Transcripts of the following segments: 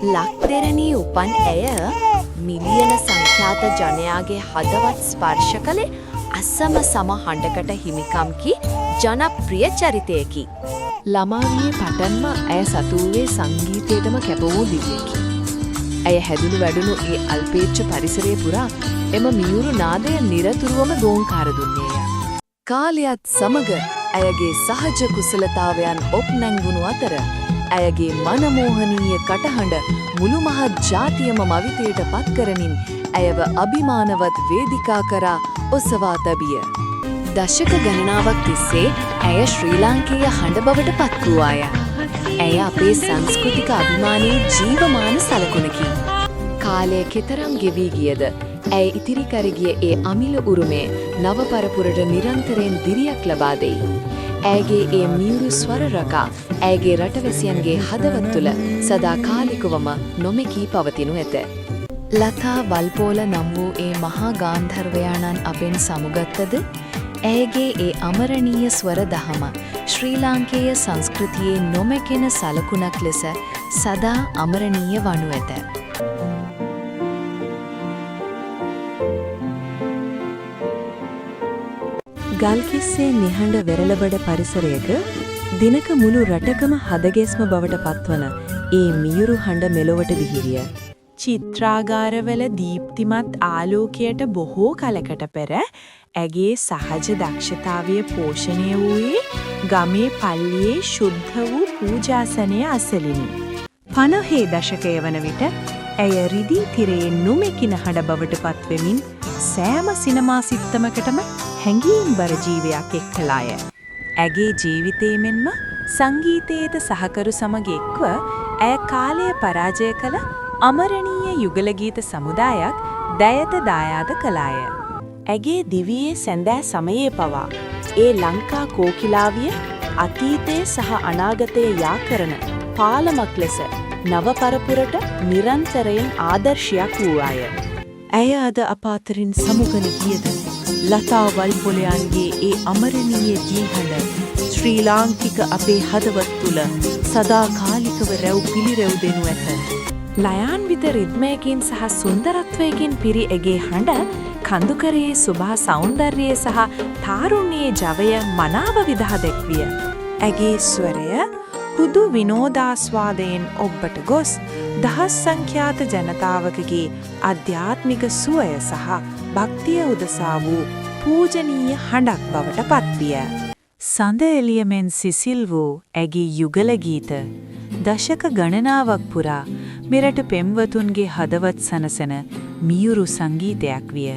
ලක්දෙරණී උපන් ඇය මිලියන සංඛ්‍යාත ජනයාගේ හදවත් ස්පර්ශ කළේ අසම සම හඬකට හිමිකම් කී ජනප්‍රිය චරිතයකි. ළමාවියේ පටන්ම ඇය සතුවේ සංගීතයටම කැප වූ දිවියකි. ඇය හැදුණු වැඩුණු ඒ අල්පේච්ඡ පරිසරයේ පුරා එම මියුරු නාදය නිරතුරුවම දෝංකාර දුන්නේය. කාලයත් සමග ඇයගේ සහජ කුසලතාවයන් ඔප්නැංගුණු අතර ඇයගේ මනමෝහනීය කටහඬ මුළු මහත් ජාතියම මවිතයට පත් කරමින් ඇයව අභිමානවත් වේදිකා කරා ඔසවා තැබිය. දශක ගණනාවක් තිස්සේ ඇය ශ්‍රී ලාංකේය හඬ බවට පත් වූවාය. ඇය අපේ සංස්කෘතික අභිමානයේ ජීවමාන සලකුණකි. කාලය කෙතරම් ගෙවී ගියද ඇය ඉතිරි කර ගිය ඒ අමිල උරුමේ නව පරපුරට නිරන්තරයෙන් දිරියක් ලබා දෙයි. ඇයගේ ඒ මියුරු ස්වර රකා ඇයගේ රටවැසියන්ගේ හදවත් තුළ සදාකාලිකවම නොමෙකී පවතිනු ඇත. ලතා වල්පෝල නම් වූ ඒ මහා ගාන්ධර්වයාණන් අපෙන් සමුගත්තද ඇයගේ ඒ අමරණීය ස්වර දහම ශ්‍රී ලාංකේය සංස්කෘතියේ නොමැකෙන සලකුණක් ලෙස සදා අමරණීය වනු ඇත. ගල්කිස්සේ නිහඬ වෙරළබඩ පරිසරයක දිනක මුළු රටකම හදගෙස්ම බවට පත්වන ඒ මියුරු හඬ මෙලොවට විහිරිය. චිත්‍රාගාරවල දීප්තිමත් ආලෝකයට බොහෝ කලකට පෙර ඇගේ සහජ දක්ෂතාවය පෝෂණය වූයේ ගමේ පල්ලියේ ශුද්ධ වූ පූජාසනය අසලිනි. 50 දශකය වන විට ඇය රිදී තිරයේ නොමෙකින හඬ බවට පත්වෙමින් සෑම සිනමා සිත්තමකටම හැඟීම්බර ජීවයක් එක්කලාය. ඇගේ ජීවිතයේ මෙන්ම සංගීතයේද සහකරු සමග එක්ව ඇය කාලය පරාජය කළ අමරණීය යුගල ගීත සමුදායක් දයත දායාද කළාය. ඇගේ දිවියේ සැඳෑ සමයේ පවා ඒ ලංකා කෝකිලාවිය අතීතයේ සහ අනාගතයේ යා කරන පාලමක් ලෙස නව පරපුරට නිරන්තරයෙන් ආදර්ශයක් වූවාය. ඇය අද අප අතරින් සමුගන ගියද ලතා වල්පොලයන්ගේ ඒ අමරණීය ජීහඬ ශ්‍රී ලාංකික අපේ හදවත් තුළ සදාකාලිකව රැව් පිළිරැව් දෙනු ඇත. ලයාන්විත රිද්මයකින් සහ සුන්දරත්වයකින් පිරි ඇගේ හඬ කඳුකරයේ සුභා සෞන්දර්යය සහ තාරුණ්‍යයේ ජවය මනාව විදහා දැක්විය. ඇගේ ස්වරය හුදු විනෝදාස්වාදයෙන් ඔබ්බට ගොස් දහස් සංඛ්‍යාත ජනතාවකගේ අධ්‍යාත්මික සුවය සහ භක්තිය උදෙසා වූ පූජනීය හඬක් බවට පත්විය. සඳ එළියමෙන් සිසිල් වූ ඇගේ යුගල ගීත දශක ගණනාවක් පුරා මෙරට පෙම්වතුන්ගේ හදවත් සනසන මියුරු සංගීතයක් විය.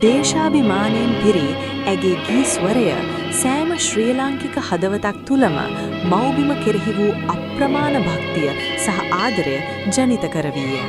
දේශාභිමානයෙන් පිරි ඇගේ ගී ස්වරය සෑම ශ්‍රී ලාංකික හදවතක් තුලම මව්බිම කෙරෙහි වූ අප්‍රමාණ භක්තිය සහ ආදරය ජනිත කරවීය.